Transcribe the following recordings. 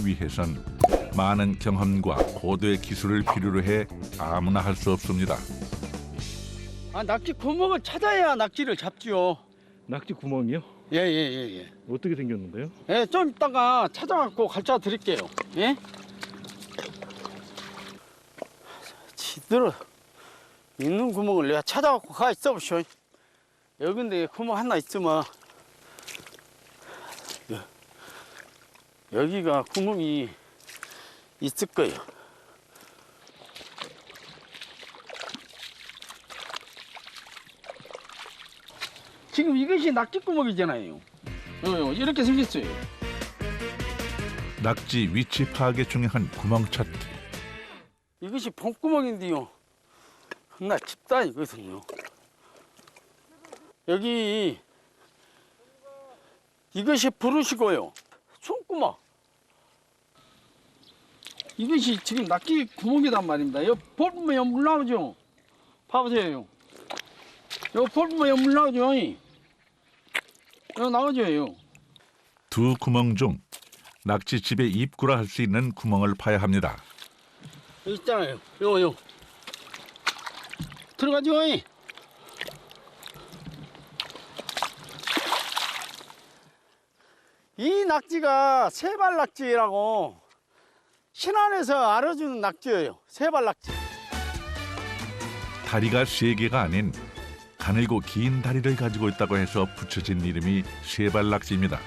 위해선 많은 경험과 고도의 기술을 필요로 해 아무나 할 수 없습니다. 낙지 구멍을 찾아야 낙지를 잡지요. 낙지 구멍이요? 예. 어떻게 생겼는데요? 예, 좀 이따가 찾아갖고 가르쳐 드릴게요. 예? 지들어 있는 구멍을 내가 찾아갖고 가 있어 보쇼. 여긴데 구멍 하나 있으면 여기가 구멍이 있을 거예요. 지금 이것이 낙지 구멍이잖아요. 이렇게 생겼어요. 낙지 위치 파악에 중요한 구멍 찾기. 이것이 봄구멍인데요. 나 집단이거든요. 여기 이것이 부르시고요. 손구멍. 이것이 지금 낙지 구멍이란 말입니다. 여기 볼 보면 물 나오죠. 봐보세요. 여기 볼 보면 물 나오죠. 여기 나오죠. 두 구멍 중 낙지 집의 입구라 할 수 있는 구멍을 파야 합니다. 여기 있잖아요. 요. 들어가죠. 이 낙지가 세발낙지라고 신안에서 알아주는 낙지예요. 세발낙지. 다리가 세 개가 아닌 가늘고 긴 다리를 가지고 있다고 해서 붙여진 이름이 세발낙지입니다.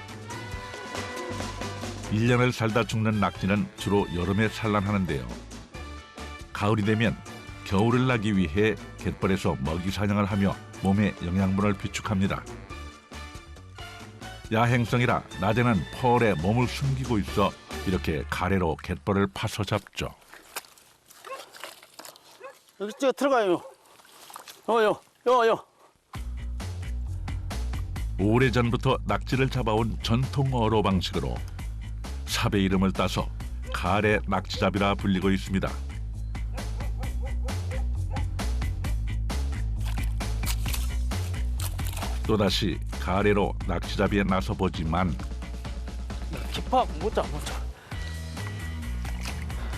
1년을 살다 죽는 낙지는 주로 여름에 산란하는데요. 가을이 되면 겨울을 나기 위해 갯벌에서 먹이 사냥을 하며 몸에 영양분을 비축합니다. 야행성이라 낮에는 펄에 몸을 숨기고 있어 이렇게 가래로 갯벌을 파서 잡죠. 여기 저 들어가요. 요. 오래전부터 낙지를 잡아온 전통 어로 방식으로 삽의 이름을 따서 가래 낙지잡이라 불리고 있습니다. 또다시 가래로 낙지잡이에 나서 보지만 깊어 못 잡.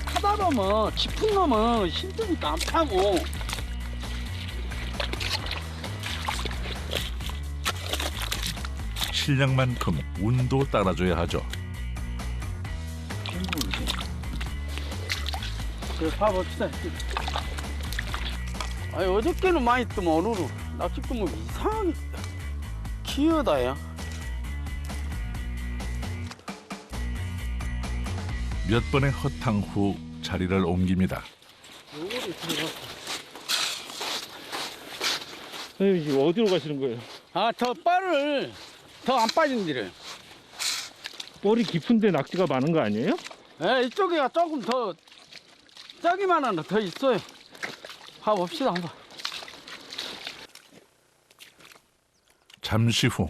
하다 보면 깊은 놈은 힘드니까 안 파고. 실력만큼 운도 따라줘야 하죠. 봐봅시다. 아니 어저께는 많이 뜨면 오늘은 낙지 구멍이 이상하게 기어다야. 몇 번의 허탕 후 자리를 옮깁니다. 선생님 지금 어디로 가시는 거예요? 저 뻘을 더 안 빠진 데를. 뻘이 깊은데 낙지가 많은 거 아니에요? 이쪽에가 조금 더 저기만은 더 있어요. 봐봅시다 한번. 잠시 후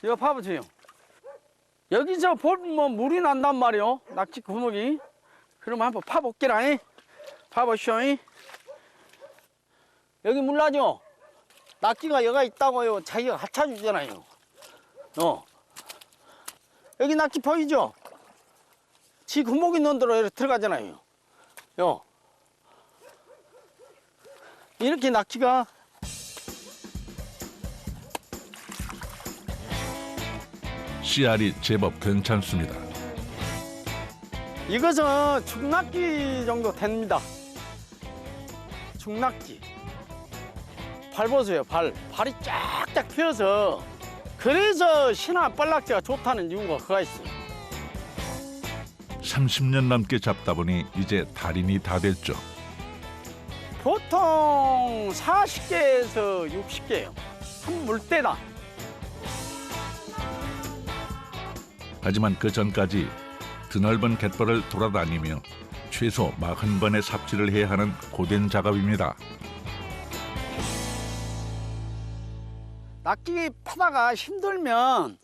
이거 봐보세요. 여기서 보면 물이 난단 말이요. 낙지 구멍이. 그럼 한번 파볼게라. 봐보시오. 여기 물 나죠? 낙지가 여가 있다고요. 자기가 갖춰주잖아요. 여기 낙지 보이죠? 지 구멍 있는 데로 이렇게 들어가잖아요. 이렇게 낙지가 씨알이 제법 괜찮습니다. 이것은 중낙지 정도 됩니다. 중낙지. 발 보세요, 발. 발이 쫙쫙 펴서. 그래서 신안 뻘낙지가 좋다는 이유가 그가 있어요. 30년 넘게 잡다 보니 이제 달인이 다 됐죠. 보통 40개에서 60개예요. 한 물대다. 하지만 그 전까지 드넓은 갯벌을 돌아다니며 최소 40번의 삽질을 해야 하는 고된 작업입니다. 낙지 파다가 힘들면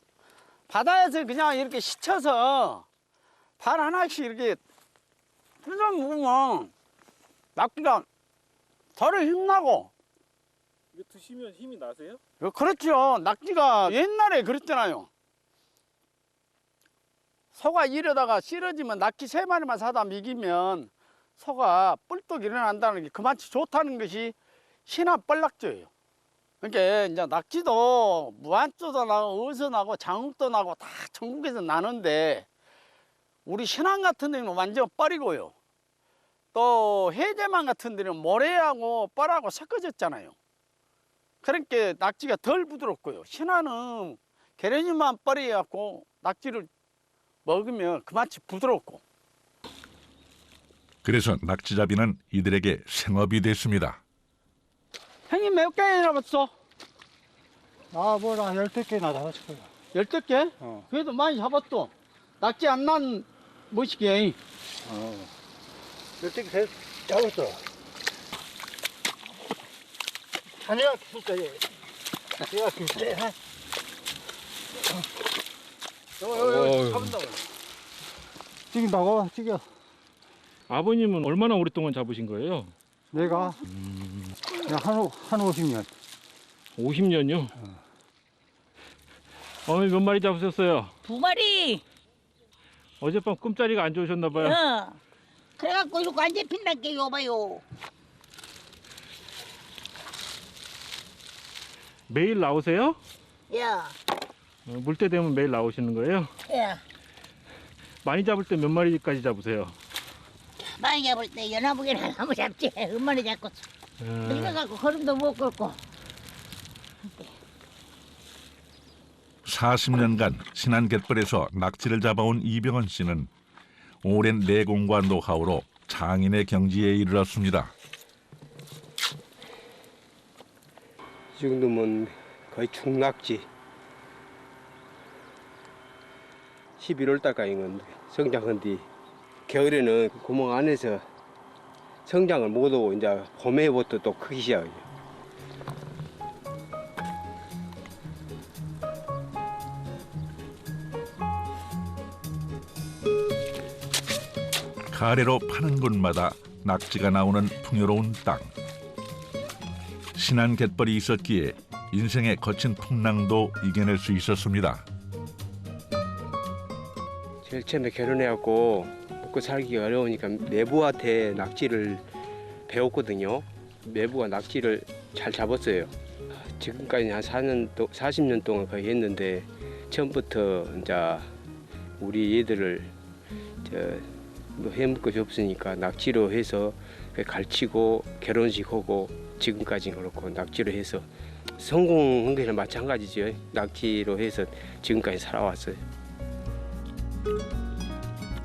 바다에서 그냥 이렇게 씻혀서 발 하나씩 이렇게 풀어 먹으면 낙지가 덜 힘나고. 이거 드시면 힘이 나세요? 그렇죠. 낙지가 옛날에 그랬잖아요. 소가 이러다가 쓰러지면 낙지 3마리만 사다 먹이면 소가 뿔떡 일어난다는 게 그만치 좋다는 것이 신안 뻘락조예요. 그러니까 이제 낙지도 무안조도 나고 어서 나고 장욱도 나고 다 전국에서 나는데 우리 신안 같은 데는 완전 뻘이고요. 또 해제만 같은 데는 모래하고 뻘하고 섞어졌잖아요. 그러니까 낙지가 덜 부드럽고요. 신안은 계란이만 뻘이갖고 낙지를 먹으면 그만치 부드럽고. 그래서 낙지잡이는 이들에게 생업이 됐습니다. 형님 몇 개나 봤어? 뭐라 12개나 잡았을 거야. 12개? 어. 그래도 많이 잡았어. 낙지 안 난 멋이게. 12개 잡았어. 자네가 진짜 내가 진짜 잡은다고. 지금 나가 지금 아버님은 얼마나 오랫동안 잡으신 거예요? 내가 한 50년. 50년요? 어머니 몇 마리 잡으셨어요? 2마리. 어젯밤 꿈자리가 안 좋으셨나 봐요. 그래갖고 이러고 안 잡힌단 게 여봐요. 매일 나오세요? 야, 물때 되면 매일 나오시는 거예요? 야, 많이 잡을 때 몇 마리까지 잡으세요? 많이 잡을 때 연화무게나 한번 잡지. 얼마나 잡고 늙어갖고 걸음도 못 걷고. 40년간 신안 갯벌에서 낙지를 잡아온 이병헌 씨는 오랜 내공과 노하우로 장인의 경지에 이르렀습니다. 이 정도면 거의 중낙지. 11월 달까지는 성장한 뒤 겨울에는 구멍 안에서 성장을 못하고 이제 봄에부터 또 크기 시작해요. 가래로 파는 곳마다 낙지가 나오는 풍요로운 땅. 신안 갯벌이 있었기에 인생의 거친 풍랑도 이겨낼 수 있었습니다. 제일 처음에 결혼해갖고 먹고 살기가 어려우니까 매부한테 낙지를 배웠거든요. 매부가 낙지를 잘 잡았어요. 지금까지 한 40년 동안 거의 했는데 처음부터 이제 우리 얘들을 뭐 해먹고 없으니까 낙지로 해서 갈치고 결혼식하고 지금까지 그렇고 낙지로 해서 성공한 게는 마찬가지죠. 낙지로 해서 지금까지 살아왔어요.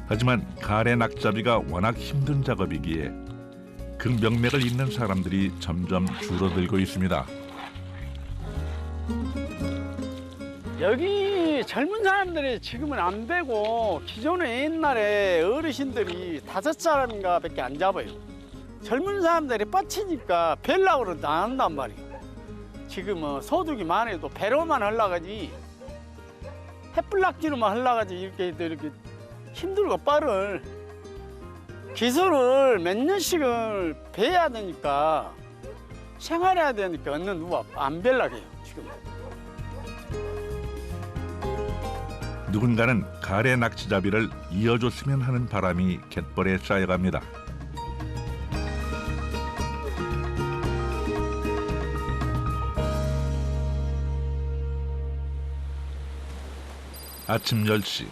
하지만 가래 낙잡이가 워낙 힘든 작업이기에 그 명맥을 잇는 사람들이 점점 줄어들고 있습니다. 여기 젊은 사람들이 지금은 안 배고 기존에 옛날에 어르신들이 5사람인가 밖에 안 잡아요. 젊은 사람들이 뻗치니까 벨라고 그러는데 안 한단 말이에요. 지금 소득이 많아도 배로만 하려가지 햇불낙지로만 하려가지 이렇게 힘들고 빠를 기술을 몇 년씩을 배워야 되니까 생활해야 되니까 어느 누가 안 벨락해요 지금. 누군가는 가래 낙지잡이를 이어줬으면 하는 바람이 갯벌에 쌓여갑니다. 아침 10시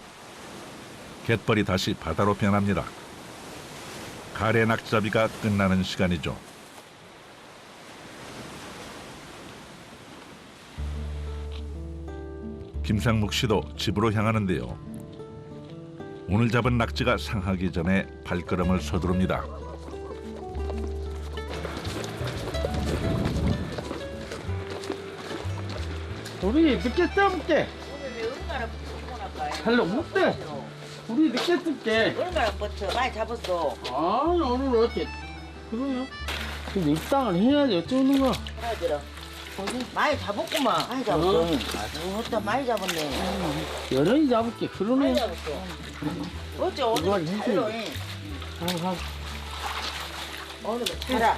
갯벌이 다시 바다로 변합니다. 가래 낙지잡이가 끝나는 시간이죠. 김상묵 씨도 집으로 향하는데요. 오늘 잡은 낙지가 상하기 전에 발걸음을 서두릅니다. 우리 늦게 떠볼게. 별로 못 돼. 우리 늦게 뜰게. 얼마나 버텨? 많이 잡았어. 아니 오늘 어째 그래요? 근데 입당을 해야지 어쩌는 거야. 그러더라. 많이 잡았구만. 많이 잡았어. 아주 어따 많이 잡았네. 여론이 잡을게. 그러네. 많이 잡았어. 어째 이걸 오늘 해줘야지. 잘로 해. 오늘은 잘하.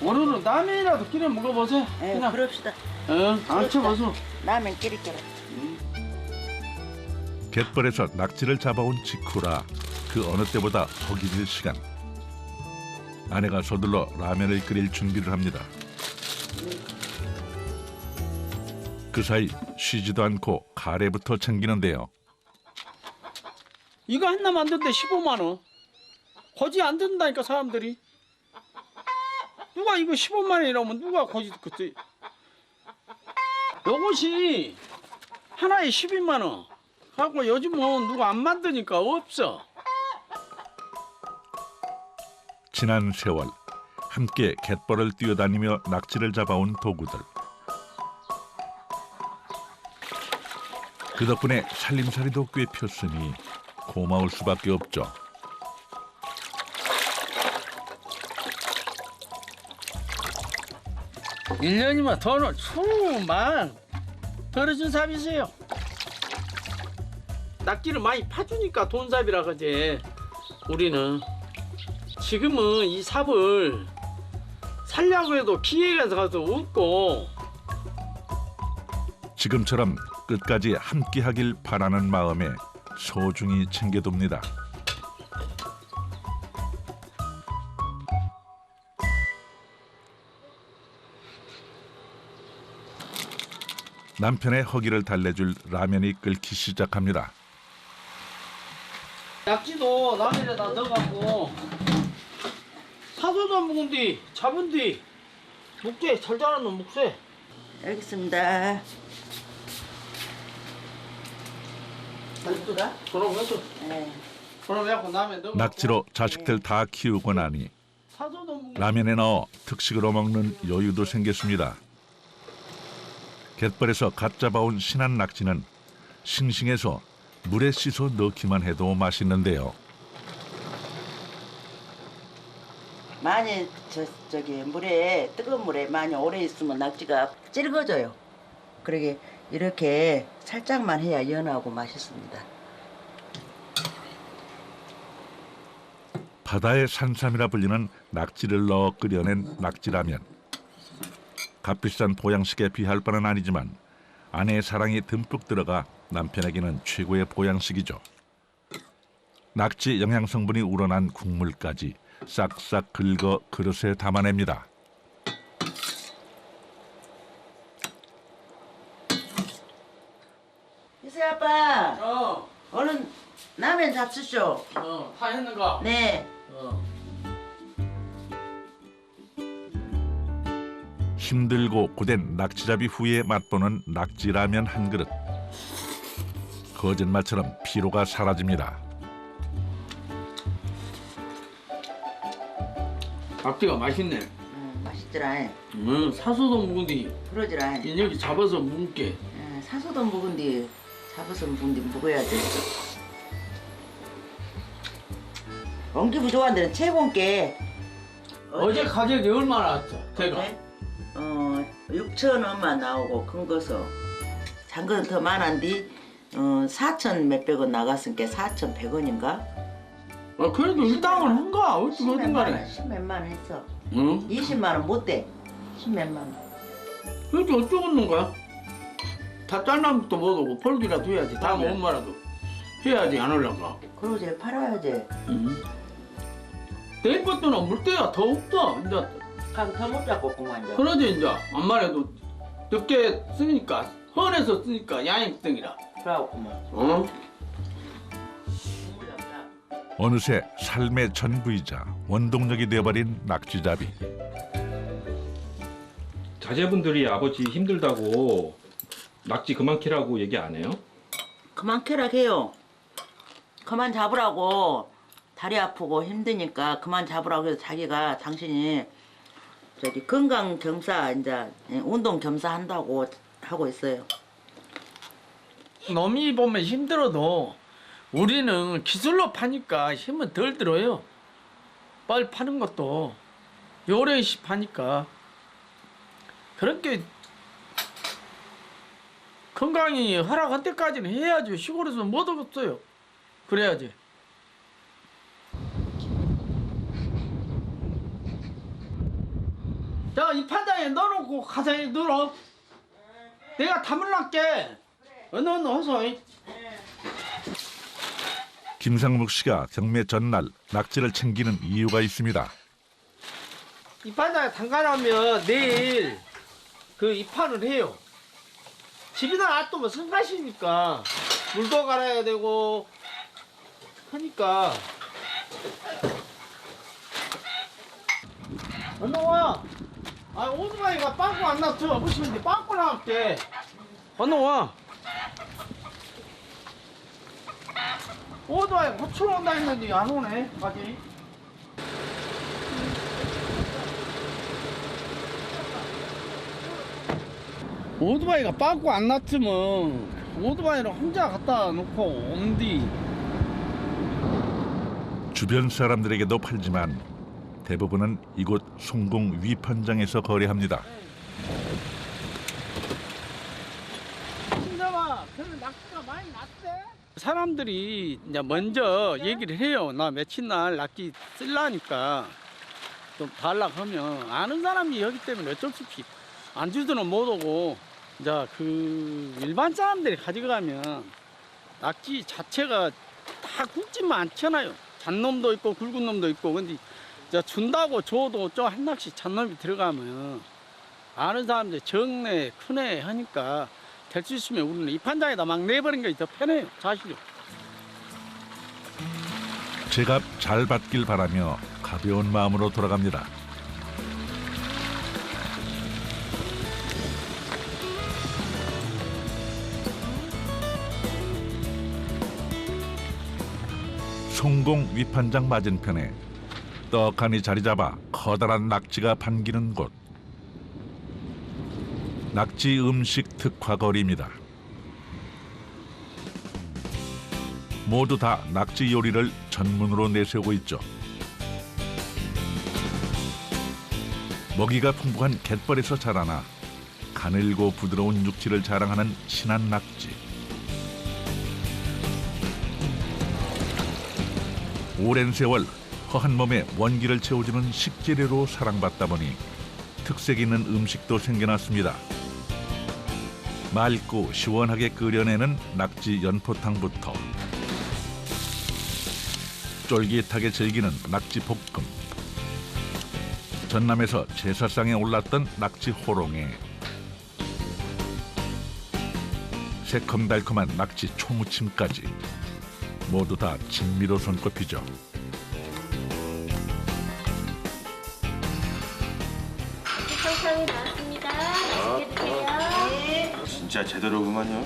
오늘은 라면이라도 끼려 먹어보세요. 그냥. 그럽시다. 응, 앉혀봐서. 라면 끓일게라. 갯벌에서 낙지를 잡아온 직후라 그 어느 때보다 허기질 시간. 아내가 서둘러 라면을 끓일 준비를 합니다. 그 사이 쉬지도 않고 가래부터 챙기는데요. 이거 하나 만드는데 15만 원. 거지 안 듣는다니까 사람들이. 누가 이거 15만 원이라면 누가 거지 듣겠지. 요것이 하나에 12만 원. 하고 요즘은 누가 안 만드니까 없어. 지난 세월 함께 갯벌을 뛰어다니며 낙지를 잡아온 도구들. 그 덕분에 살림살이도 꽤 폈으니 고마울 수밖에 없죠. 일년이면 돈을 수만 벌어준 삽이세요. 낙지를 많이 파주니까 돈삽이라 그지. 우리는 지금은 이 삽을 살려고 해도 기회가 가서 없고. 지금처럼 끝까지 함께하길 바라는 마음에 소중히 챙겨둡니다. 남편의 허기를 달래줄 라면이 끓기 시작합니다. 낙지도 라면에다 넣어갖고 사소도 묵은 뒤 잡은 뒤 묵재 잘 자라는 묵새. 여기 있습니다. 묵두라? 그럼 해서 네. 그럼 해갖고 라면 넣어. 낙지로 자식들 다 키우고 나니 사소도 묵은 라면에 넣어 특식으로 먹는 여유도 생겼습니다. 갯벌에서 갓 잡아온 신한 낙지는 싱싱해서 물에 씻어 넣기만 해도 맛있는데요. 많이 저기 물에 뜨거운 물에 많이 오래 있으면 낙지가 찔거져요. 그러게 이렇게 살짝만 해야 연하고 맛있습니다. 바다의 산삼이라 불리는 낙지를 넣어 끓여낸 낙지라면. 값비싼 보양식에 비할 바는 아니지만 아내의 사랑이 듬뿍 들어가 남편에게는 최고의 보양식이죠. 낙지 영양성분이 우러난 국물까지 싹싹 긁어 그릇에 담아냅니다. 이세 아빠, 어, 얼른 라면 잡수쇼. 다 했는가? 네. 힘들고 고된 낙지잡이 후에 맛보는 낙지라면 한 그릇. 거짓말처럼 피로가 사라집니다. 낙지가 맛있네. 맛있더라. 사소도 묵은 뒤 그러지라. 여기 잡아서 묵게. 사소도 묵은 뒤 잡아서 묵은 뒤 묵어야지. 엉기부 좋아하는 데는 최고께. 어제 가격이 얼마나 왔죠? 대가. 6,000원만 나오고 큰 거서 장 거는 더 많은데 4,000 몇백 원 나갔으니까 4,100원인가? 그래도 일당은 한가? 어떻게 하든 간에. 10몇만 원 했어. 응? 20만 원 못 돼. 10몇만 원. 그래도 어쩌겠는 거야? 다 짤남부터 못 오고 펄기라도 해야지. 다음 그래. 엄마라도 해야지 안 올라가. 그러지 팔아야지. 응. 내일 것도는 물때가 더 없다. 이제 강터못 잡고구만 이제. 그러지 이제 암말해도 늦게 쓰니까 헌해서 쓰니까 양액등이라. 그래갖구만. 어? 어느새 삶의 전부이자 원동력이 되어버린 낙지잡이. 자제분들이 아버지 힘들다고 낙지 그만 캐라고 얘기 안 해요? 그만 캐라 해요. 그만 잡으라고. 다리 아프고 힘드니까 그만 잡으라고 해서 자기가 당신이 저기 건강 겸사 이제 운동 겸사 한다고 하고 있어요. 놈이 보면 힘들어도 우리는 기술로 파니까 힘은 덜 들어요. 빨리 파는 것도 요래시 파니까 그렇게 건강이 허락할 때까지는 해야지. 시골에서 못 얻었어요. 그래야지. 자, 이 판장에 넣어놓고 가사에 넣어. 내가 담을란게. 어느 어서. 김상묵 씨가 경매 전날 낙지를 챙기는 이유가 있습니다. 이 바다에 담가놓으면 내일 그 입판을 해요. 집에다 놔두면 성가시니까 물도 갈아야 되고 하니까. 언노와, 오토바이가 빵꾸 안 났죠? 보시면 이제 빵꾸 나올게. 언노와, 오토바이 고추로 온다 했는데 안 오네, 아직. 오토바이가 빵꾸 안 났으면 오토바이를 혼자 갖다 놓고 온디. 주변 사람들에게도 팔지만 대부분은 이곳 송공 위판장에서 거래합니다. 혼자만 그런 낙지가 많이 났대? 사람들이 이제 먼저 얘기를 해요. 나 며칠 날 낙지 쓸라니까 좀 달라고 하면 아는 사람이 여기 때문에 어쩔 수 없이 안 주더는 못 오고, 이제 그 일반 사람들이 가져가면 낙지 자체가 다 굵지만 않잖아요. 잔놈도 있고 굵은 놈도 있고. 근데 이제 준다고 줘도 저 한 낚시 잔놈이 들어가면 아는 사람들 적네 크네 하니까 될 수 있으면 우리는 이 판장에다 막 내버린 게 더 편해요. 사실요. 제값 잘 받길 바라며 가벼운 마음으로 돌아갑니다. 송공 위판장 맞은편에 떡하니 자리 잡아 커다란 낙지가 반기는 곳. 낙지 음식 특화거리입니다. 모두 다 낙지 요리를 전문으로 내세우고 있죠. 먹이가 풍부한 갯벌에서 자라나 가늘고 부드러운 육질을 자랑하는 신안 낙지. 오랜 세월 허한 몸에 원기를 채워주는 식재료로 사랑받다 보니 특색 있는 음식도 생겨났습니다. 맑고 시원하게 끓여내는 낙지 연포탕부터 쫄깃하게 즐기는 낙지 볶음, 전남에서 제사상에 올랐던 낙지 호롱에 새콤달콤한 낙지 초무침까지 모두 다 진미로 손꼽히죠. 청상이 나왔습니다. 맛있게 드세요. 진짜 제대로구만요.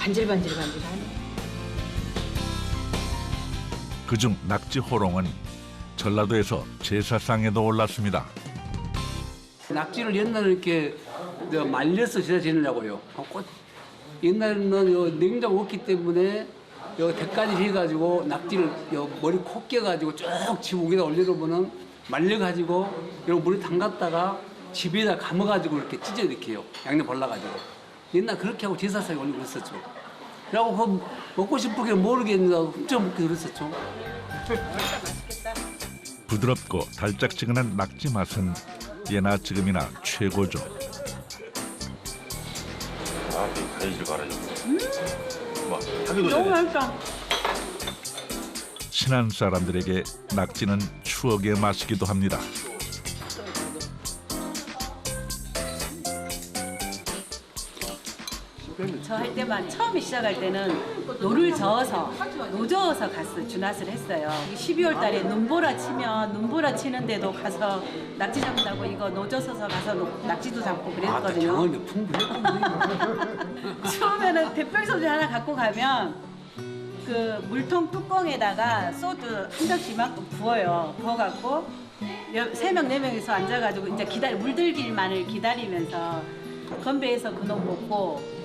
반질반질반질하네. 그중 낙지 호롱은 전라도에서 제사상에도 올랐습니다. 낙지를 옛날에 이렇게 말려서 제사 지내려고요. 옛날에는 요 냉장 없기 때문에 요 대까지 해가지고 낙지를 요 머리 콕 깨가지고 쭉 집 위에다 올려놓으면은 말려가지고 요 물에 담갔다가 집에다 감아가지고 이렇게 찢어 이렇게 해요. 양념 발라가지고. 옛날 그렇게 하고 제사상에 올리고 그랬었죠. 그래갖고 먹고 싶은 게 모르겠는데 훔쳐 먹기 그랬었죠. 부드럽고 달짝지근한 낙지 맛은 예나 지금이나 최고죠. 아, 이 가지를 갈아주고. 막 하기도 전에. 너무 맛있다. 신안 사람들에게 낙지는 추억의 맛이기도 합니다. 저 할 때만 처음에 시작할 때는 노를 저어서 노저어서 가서 주낫을 했어요. 12월 달에 눈보라 치면 눈보라 치는데도 가서 낙지 잡는다고 이거 노저 서서 가서 낙지도 잡고 그랬거든요. 경험이 풍부했군요. 처음에는 대병소주 하나 갖고 가면 그 물통 뚜껑에다가 소주 한 접시 이만큼 부어요. 부어갖고 3명, 4명이서 앉아가지고 이제 물들기만을 기다리면서 건배해서 그놈 먹고